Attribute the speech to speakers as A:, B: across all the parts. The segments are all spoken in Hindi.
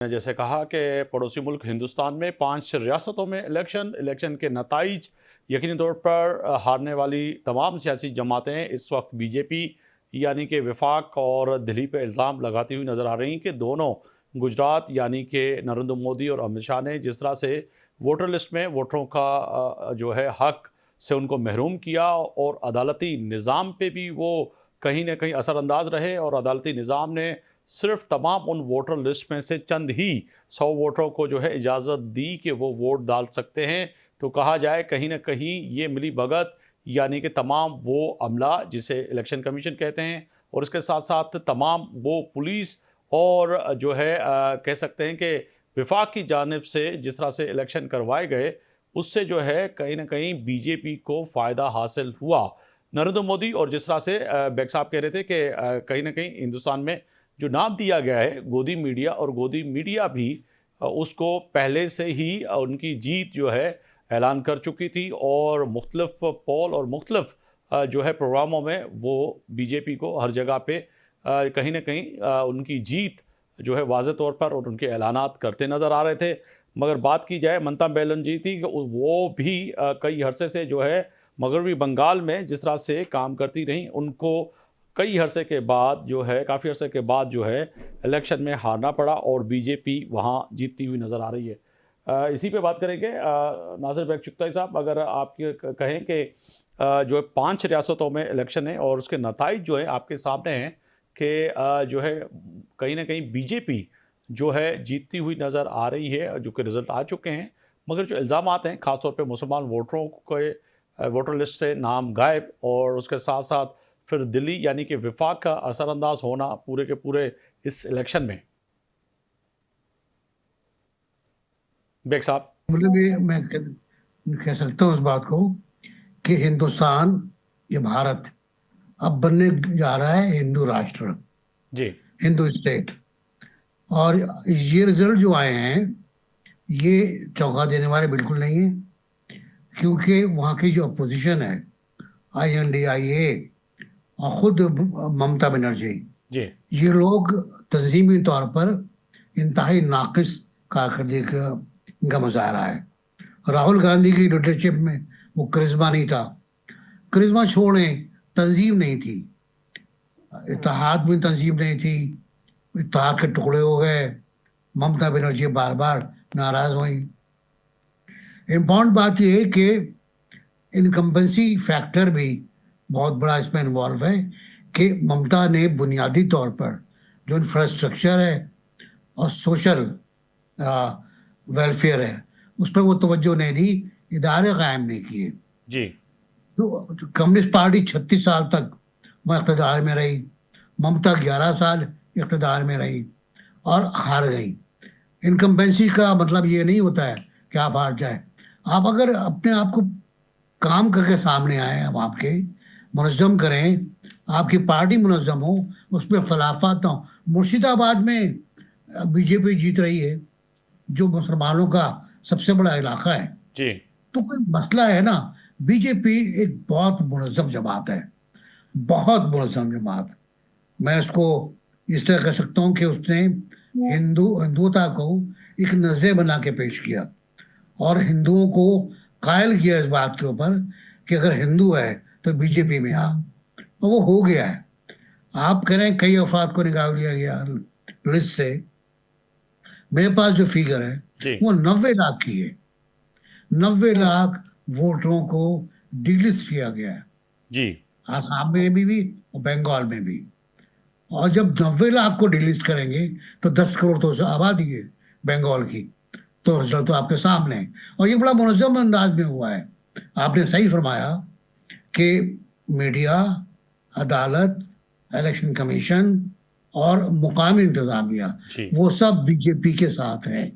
A: जैसे कहा कि पड़ोसी मुल्क हिंदुस्तान में 5 रियासतों में इलेक्शन के नताइज यकीनी तौर पर हारने वाली तमाम सियासी जमातें इस वक्त बीजेपी यानी कि वफाक और दिल्ली पे इल्ज़ाम लगाती हुई नज़र आ रही हैं कि दोनों गुजरात यानी कि नरेंद्र मोदी और अमित शाह ने जिस तरह से वोटर लिस्ट में वोटरों का जो है हक से उनको महरूम किया और अदालती निज़ाम पे भी वो कहीं ना कहीं असरअंदाज रहे और अदालती निज़ाम ने सिर्फ तमाम उन वोटर लिस्ट में से चंद ही 100 वोटरों को जो है इजाज़त दी कि वो वोट डाल सकते हैं। तो कहा जाए कहीं ना कहीं ये मिली भगत यानी कि तमाम वो अमला जिसे इलेक्शन कमीशन कहते हैं और इसके साथ साथ तमाम वो पुलिस और जो है कह सकते हैं कि विफाक की जानिब से जिस तरह से इलेक्शन करवाए गए उससे जो है कहीं ना कहीं बीजेपी को फ़ायदा हासिल हुआ। नरेंद्र मोदी और जिस तरह से बेग साहब कह रहे थे कि कहीं ना कहीं हिंदुस्तान में जो नाम दिया गया है गोदी मीडिया, और गोदी मीडिया भी उसको पहले से ही उनकी जीत जो है ऐलान कर चुकी थी और मुख्तलिफ पोल और मुख्तलिफ जो है प्रोग्रामों में वो बीजेपी को हर जगह पे कहीं ना कहीं उनकी जीत जो है वाज़े तौर पर और उनके ऐलानात करते नज़र आ रहे थे। मगर बात की जाए ममता बनर्जी थी कि वो भी कई अरसे से जो है मगरबी बंगाल में जिस तरह से काम करती रहीं, उनको कई अरसे के बाद जो है काफ़ी अरसे के बाद जो है इलेक्शन में हारना पड़ा और बीजेपी वहाँ जीतती हुई नज़र आ रही है। इसी पे बात करेंगे नासिर बेग चुगताई साहब, अगर आप कहें कि जो है 5 रियासतों में इलेक्शन है और उसके नताइज जो है आपके सामने हैं कि जो है कहीं ना कहीं बीजेपी जो है जीतती हुई नज़र आ रही है, जो कि रिज़ल्ट आ चुके हैं, मगर जो इल्ज़ामात हैं ख़ासतौर पे मुसलमान वोटरों के वोटर लिस्ट से नाम गायब और उसके साथ साथ फिर दिल्ली यानी कि विफाक का असरअंदाज होना पूरे के पूरे इस इलेक्शन में। बेग साहब।
B: मतलब ये मैं कह सकता हूँ इस बात को कि हिंदुस्तान, ये भारत अब बनने जा रहा है हिंदू राष्ट्र,
A: जी
B: हिंदू स्टेट। और ये रिजल्ट जो आए हैं ये चौंका देने वाले बिल्कुल नहीं है, क्योंकि वहाँ की जो अपोजिशन है INDIA और खुद ममता बनर्जी,
A: जी
B: ये लोग तंजीमी तौर पर इंतहाई नाकिस कारकर्दगी का इनका मुजाहरा है। राहुल गांधी की लीडरशिप में वो करिश्मा नहीं था, करिश्मा छोड़ें, तंजीम नहीं थी, इत्तेहाद में तंजीम नहीं थी, इत्तेहाद के टुकड़े हो गए, ममता बनर्जी बार बार नाराज हुई। इम्पॉर्टेंट बात यह है कि इनकम्बेंसी फैक्टर भी बहुत बड़ा इसमें इन्वॉल्व है कि ममता ने बुनियादी तौर पर जो इंफ्रास्ट्रक्चर है और सोशल वेलफेयर है उस पर वो तवज्जो नहीं दी, इदारे कायम नहीं किए।
A: जी
B: तो कम्युनिस्ट पार्टी 36 साल तक वह इक़्तिदार में रही, ममता 11 साल इक़्तिदार में रही और हार गई। इनकम्बेंसी का मतलब ये नहीं होता है कि आप हार जाए। आप अगर अपने आप को काम करके सामने आए, हम आपके मुनज़्ज़म करें, आपकी पार्टी मुनज़्ज़म हो, उसमें इख्तलाफात ना हो। मुर्शिदाबाद में बीजेपी जीत रही है जो मुसलमानों का सबसे बड़ा इलाका है,
A: जी
B: तो कोई मसला है ना। बीजेपी एक बहुत मुनज़्ज़म जमात है, बहुत मुनज़्ज़म जमात। मैं इसको इस तरह कह सकता हूँ कि उसने हिंदुता को एक नजरे बना के पेश किया और हिंदुओं को कायल किया इस बात के ऊपर कि अगर हिंदू है तो बीजेपी में आ, और वो हो गया है। आप कह रहे हैं कई अफराद को निकाल दिया गया लिस्ट से, मेरे पास जो फिगर है
A: जी
B: वो 90 लाख की है। 90 लाख वोटरों को डिलिस्ट किया गया है,
A: जी
B: आसाम में भी और बंगाल में भी। और जब 90 लाख को डिलीट करेंगे तो 10 करोड़ तो आबादी है बंगाल की, तो रिजल्ट तो आपके सामने है। और ये बड़ा मुनज़्ज़म अंदाज में हुआ है। आपने सही फरमाया कि मीडिया, अदालत, इलेक्शन कमीशन और मुकामी इंतजामिया
A: जी
B: वो सब बीजेपी के साथ है।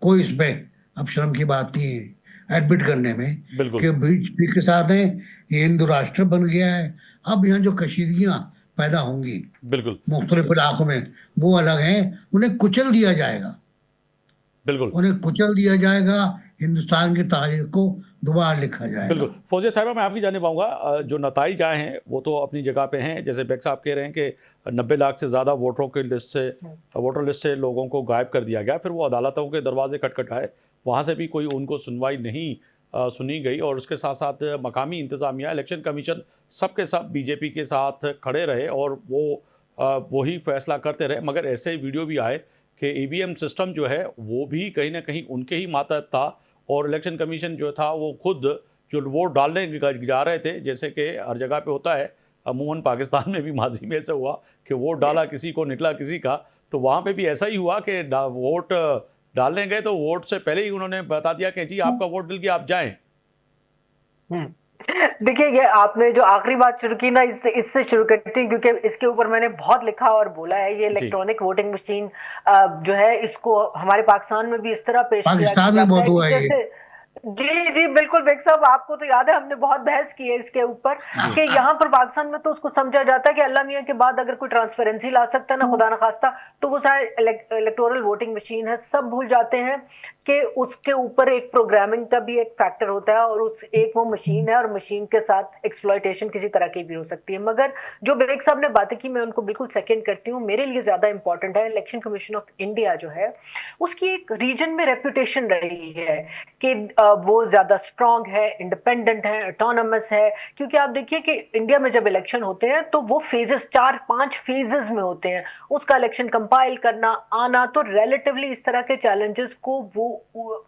B: कोई इसमें अब शर्म की बात नहीं है एडमिट करने में
A: बिल्कुल
B: कि बीजेपी के साथ है, ये हिंदू राष्ट्र बन गया है। अब यहाँ जो कशीदगियाँ पैदा होंगी
A: बिल्कुल
B: मुख्तलिफ इलाकों में वो अलग हैं, उन्हें कुचल दिया जाएगा,
A: बिल्कुल
B: उन्हें कुचल दिया जाएगा, हिंदुस्तान की तारीख को दोबारा लिखा जाएगा।
A: फौजिया साहिबा, मैं आपकी जाने पाऊंगा जो नताइज आए हैं वो तो अपनी जगह पे हैं। जैसे बेग साहब कह रहे हैं कि 90 लाख से ज़्यादा वोटरों की वोटर लिस्ट से लोगों को गायब कर दिया गया। फिर वो अदालतों के दरवाजे खटखटाए, वहाँ से भी कोई उनको सुनवाई नहीं सुनी गई। और उसके साथ साथ मकामी इंतज़ामिया, इलेक्शन कमीशन सबके सब बीजेपी के साथ खड़े रहे और वो वही फैसला करते रहे। मगर ऐसे वीडियो भी आए कि ईवीएम सिस्टम जो है वो भी कहीं ना कहीं उनके ही मातहत था और इलेक्शन कमीशन जो था वो खुद जो वोट डालने जा रहे थे, जैसे कि हर जगह पे होता है, अमूमन पाकिस्तान में भी माजी में ऐसा हुआ कि वोट डाला किसी को, निकला किसी का, तो वहाँ पे भी ऐसा ही हुआ कि वोट डालने गए तो वोट से पहले ही उन्होंने बता दिया कि जी आपका वोट डल गया, आप जाएं।
C: देखिए, ये आपने जो आखिरी बात शुरू की ना, इससे शुरू करती हूँ क्योंकि इसके ऊपर मैंने बहुत लिखा और बोला है। ये इलेक्ट्रॉनिक वोटिंग मशीन जो है, इसको हमारे पाकिस्तान में भी इस तरह पेश किया
B: पाकिस्तान में
C: जाता
B: बहुत
C: है
B: हुआ
C: कि
B: है ये।
C: जैसे जी जी बिल्कुल बेग साहब, आपको तो याद है हमने बहुत बहस की है इसके ऊपर कि यहाँ पर पाकिस्तान में तो उसको समझा जाता है कि अल्लाह मियाँ के बाद अगर कोई ट्रांसपेरेंसी ला सकता है ना, खुदा न खास्ता, तो वो सारे इलेक्टोरल वोटिंग मशीन है। सब भूल जाते हैं कि उसके ऊपर एक प्रोग्रामिंग का भी एक फैक्टर होता है और उस एक वो मशीन है और मशीन के साथ एक्सप्लॉयटेशन किसी तरह की भी हो सकती है। मगर जो बेग साहब ने बातें की मैं उनको बिल्कुल सेकंड करती हूँ। मेरे लिए ज्यादा इंपॉर्टेंट है, इलेक्शन कमीशन ऑफ इंडिया जो है उसकी एक रीजन में रेपुटेशन रही है कि वो ज्यादा स्ट्रांग है, इंडिपेंडेंट है, ऑटोनमस है। क्योंकि आप देखिए कि इंडिया में जब इलेक्शन होते हैं तो वो फेजेस 4-5 फेजेस में होते हैं। उसका इलेक्शन कंपाइल करना, आना, तो रिलेटिवली इस तरह के चैलेंजेस को वो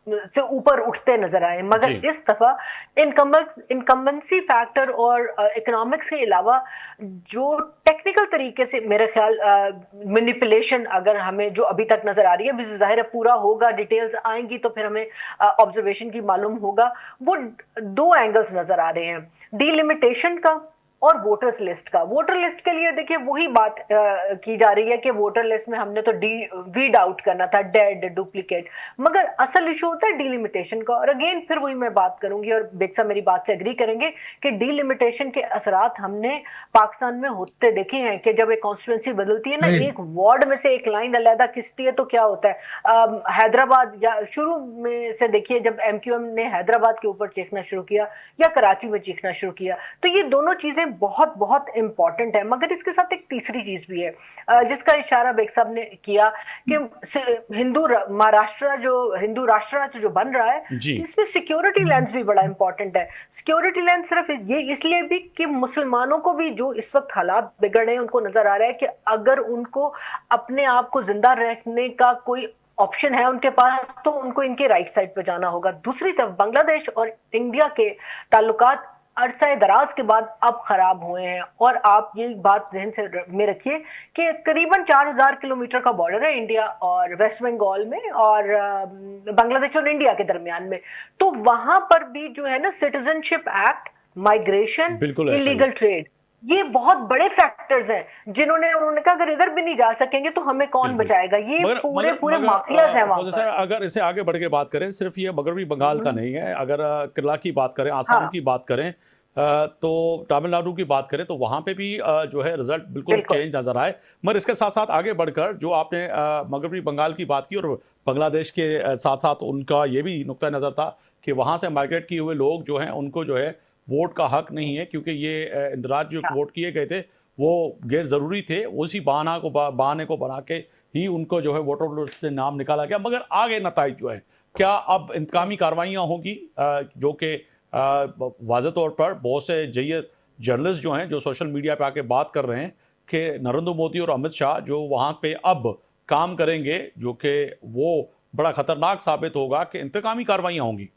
C: से ऊपर उठते नजर आए। मगर इस दफा इनकम्बेंसी फैक्टर और इकोनॉमिक्स के अलावा जो टेक्निकल तरीके से मेरे ख्याल मैनिपुलेशन अगर हमें जो अभी तक नजर आ रही है, जाहिर है पूरा होगा, डिटेल्स आएंगी तो फिर हमें ऑब्जर्वेशन की मालूम होगा। वो दो एंगल्स नजर आ रहे हैं, डीलिमिटेशन का और वोटर्स लिस्ट का। वोटर लिस्ट के लिए देखिए वही बात की जा रही है कि वोटर लिस्ट में हमने तो वीड आउट करना था, डेड, डुप्लीकेट, मगर असल इशू होता है डीलिमिटेशन का। और अगेन फिर वही मैं बात करूंगी और बेग साहब मेरी बात से एग्री करेंगे कि डीलिमिटेशन के असरात हमने पाकिस्तान में होते देखे हैं कि जब एक कॉन्स्टिट्यूंसी बदलती है ना, एक वार्ड में से एक लाइन अलहदा खिंचती है तो क्या होता है। हैदराबाद या शुरू में से देखिए जब एमक्यूएम ने हैदराबाद के ऊपर चीखना शुरू किया या कराची में चीखना शुरू किया, तो ये दोनों चीजें बहुत बहुत इंपॉर्टेंट है। मगर इसके साथ एक तीसरी चीज भी है जिसका इशारा बेग साहब ने किया कि हिंदू राष्ट्र जो बन रहा है, इसमें सिक्योरिटी लेंस भी बड़ा इंपॉर्टेंट है। सिक्योरिटी लेंस सिर्फ ये इसलिए भी कि मुसलमानों को भी जो इस वक्त हालात बिगड़ रहे हैं उनको नजर आ रहा है कि अगर उनको अपने आप को जिंदा रखने का कोई ऑप्शन है उनके पास तो उनको इनके राइट साइड पे जाना होगा। दूसरी तरफ बांग्लादेश और इंडिया के ताल्लुकात अरसा दराज के बाद अब खराब हुए हैं। और आप ये बात ध्यान से में रखिए कि करीबन 4000 किलोमीटर का बॉर्डर है इंडिया और वेस्ट बंगाल में और बांग्लादेश और इंडिया के दरमियान में। तो वहां पर भी जो है ना, citizenship act, migration, illegal trade, ये बहुत बड़े फैक्टर्स हैं जिन्होंने उन्होंने कहा अगर इधर भी नहीं जा सकेंगे तो हमें कौन बचाएगा। ये पूरे माफियाज हैं वहां पर।
A: अगर इसे आगे बढ़ के बात करें, सिर्फ ये मगरबी बंगाल का नहीं है, अगर केरला की बात करें, आसाम की बात करें, तो तमिलनाडु की बात करें, तो वहाँ पे भी जो है रिजल्ट बिल्कुल चेंज नजर आए। मगर इसके साथ साथ आगे बढ़कर जो आपने मगरबी बंगाल की बात की और बांग्लादेश के साथ साथ उनका ये भी नुक्ता नज़र था कि वहाँ से माइग्रेट किए हुए लोग जो हैं उनको जो है वोट का हक नहीं है, क्योंकि ये इंदिराज जो वोट किए गए थे वो गैर ज़रूरी थे। उसी बहाने को बना के ही उनको जो है वोटर लिस्ट से नाम निकाला गया। मगर आगे नताइज जो है, क्या अब इंतकामी कार्रवाइयाँ होंगी, जो कि वाज़ेह तौर पर बहुत से जय्यद जर्नलिस्ट जो हैं जो सोशल मीडिया पे आके बात कर रहे हैं कि नरेंद्र मोदी और अमित शाह जो वहाँ पे अब काम करेंगे, जो कि वो बड़ा खतरनाक साबित होगा कि इंतकामी कार्रवाइयाँ होंगी।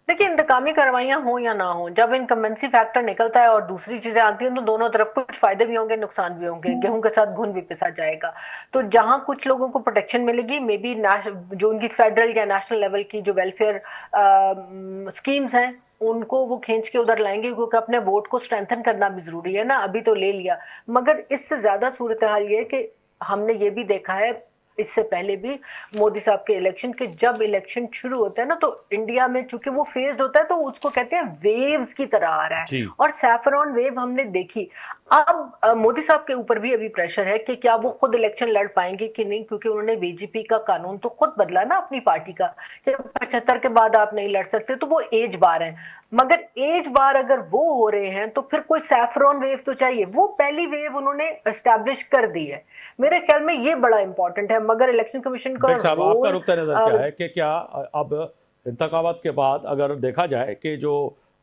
C: देखिए, इंतकामी कार्रवाइयां हो या ना हो, जब इनकम्बेंसी फैक्टर निकलता है और दूसरी चीजें आती हैं तो दोनों तरफ कुछ फायदे भी होंगे, नुकसान भी होंगे। गेहूं के साथ घुन भी पिसा जाएगा। तो जहां कुछ लोगों को प्रोटेक्शन मिलेगी, मे बी जो उनकी फेडरल या नेशनल लेवल की जो वेलफेयर स्कीम्स हैं उनको वो खींच के उधर लाएंगे, क्योंकि अपने वोट को स्ट्रेंथन करना भी जरूरी है ना। अभी तो ले लिया, मगर इससे ज्यादा सूरत हाल ये कि हमने ये भी देखा है इससे पहले भी मोदी साहब के इलेक्शन के, जब इलेक्शन शुरू होता है ना तो इंडिया में चूंकि वो फेज्ड होता है तो उसको कहते हैं वेव्स की तरह आ रहा है। और सैफरॉन वेव हमने देखी। अब मोदी साहब के ऊपर भी अभी प्रेशर है कि क्या वो खुद इलेक्शन लड़ पाएंगे कि नहीं, क्योंकि उन्होंने बीजेपी का कानून तो खुद बदला ना अपनी पार्टी का, कि 75 के बाद आप नहीं लड़ सकते, तो वो एज बार है। मगर एज बार अगर वो हो रहे हैं तो फिर कोई सैफरॉन वेव तो चाहिए, वो पहली वेव उन्होंने एस्टैब्लिश कर दी है। मेरे ख्याल में ये बड़ा इंपॉर्टेंट है। मगर इलेक्शन कमीशन का
A: साहब आपका
C: रोल
A: रुख नजर क्या है कि क्या अब इंतखाबात के बाद अगर देखा जाए कि जो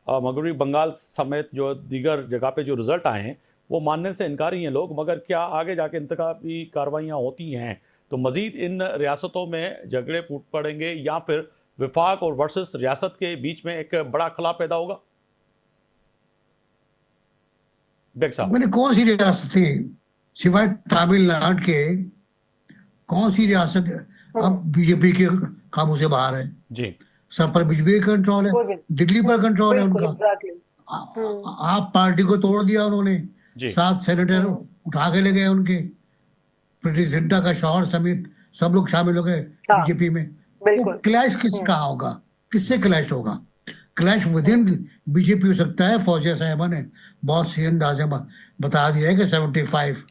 A: मगरबी बंगाल समेत जो दीगर जगह पे जो रिजल्ट आए हैं वो मानने से इनकारी हैं लोग, मगर क्या आगे जाके इंतखाबी कार्रवाइयाँ होती हैं तो मजीद इन रियासतों में झगड़े फूट पड़ेंगे या फिर विफाक और वर्सेस रियासत के बीच में एक बड़ा खला पैदा होगा? बेग साहब,
B: मैंने कौन सी रियासतें सिवाय तमिलनाडु के, कौन सी रियासत अब बीजेपी के काबू से बाहर है?
A: जी
B: सब पर बीजेपी का कंट्रोल है,
C: कोई भी
B: दिल्ली पर कंट्रोल है
C: बिल्कुल
B: उनका।
C: एग्जैक्टली।
B: आप पार्टी को तोड़ दिया उन्होंने,
A: जी
B: 7 सेनेटर उठा के ले गए उनके, प्रीति जिंटा का शौहर समेत सब लोग शामिल हो गए
C: हाँ,
B: बीजेपी में। वो
C: बिल्कुल।
B: क्लैश किसका होगा, किससे क्लैश होगा? क्लैश विद इन बीजेपी हो सकता है। फौजिया साहिबा ने बहुत सी अंदाजे में बता दिया है कि 75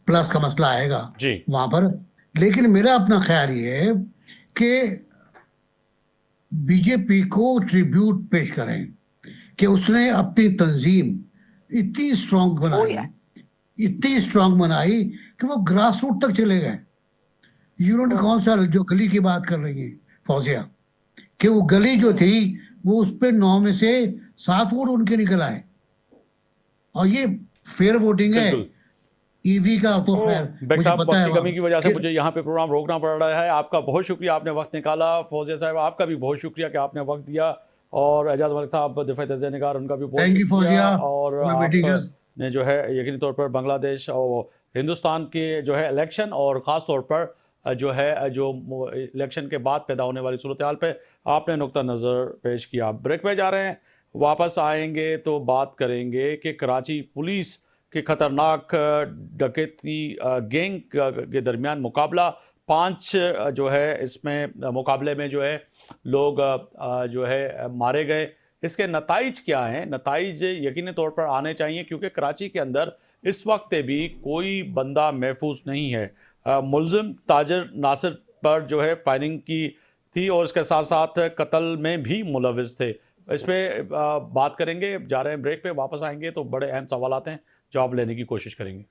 B: प्लस का मसला आएगा
A: जी
B: वहां पर। लेकिन मेरा अपना ख्याल ये है कि बीजेपी को ट्रिब्यूट पेश करें कि उसने अपनी तंजीम इतनी स्ट्रांग बनाई, इतनी स्ट्रांग बनाई कि वो ग्रास रूट तक चले गए। यूनिट कौन सा, जो गली की बात कर रही है फौजिया, कि वो गली जो थी वो उस पे 9 में से 7 वोट उनके निकल आए। और ये फेयर वोटिंग है,
A: बिल्कुल।
B: ईवी का तो खैर
A: बेग
B: मुझे
A: साहब,
B: पता
A: वक्त
B: है
A: की कमी की वजह से
B: कि-
A: मुझे यहाँ पे प्रोग्राम रोकना पड़ रहा है। आपका बहुत शुक्रिया, आपने वक्त निकाला। फौजिया साहब आपका भी बहुत शुक्रिया कि आपने वक्त दिया, और एजाज मलिक साहब दिफाई तजज़िया निगार, उनका भी बहुत
B: Thank you,
A: शुक्रिया।
B: फौजिया,
A: और
B: for meeting us.
A: आपने जो है यकीनी तौर पर बांग्लादेश और हिंदुस्तान के जो है इलेक्शन और ख़ास तौर पर जो है जो इलेक्शन के बाद पैदा होने वाली सूरत हाल पे आपने नुक्ता नज़र पेश किया। ब्रेक पे जा रहे हैं, वापस आएंगे तो बात करेंगे कि कराची पुलिस के खतरनाक डकैती गैंग के दरमियान मुकाबला, 5 जो है इसमें मुकाबले में जो है लोग जो है मारे गए। इसके नताइज क्या हैं? नताइज यकीनी तौर पर आने चाहिए, क्योंकि कराची के अंदर इस वक्त भी कोई बंदा महफूज नहीं है। मुलजिम ताजर नासिर पर जो है फायरिंग की थी और इसके साथ साथ कत्ल में भी मुलविस थे। इस पर बात करेंगे। जा रहे हैं ब्रेक पे, वापस आएंगे तो बड़े अहम सवाल आते हैं, जवाब लेने की कोशिश करेंगे।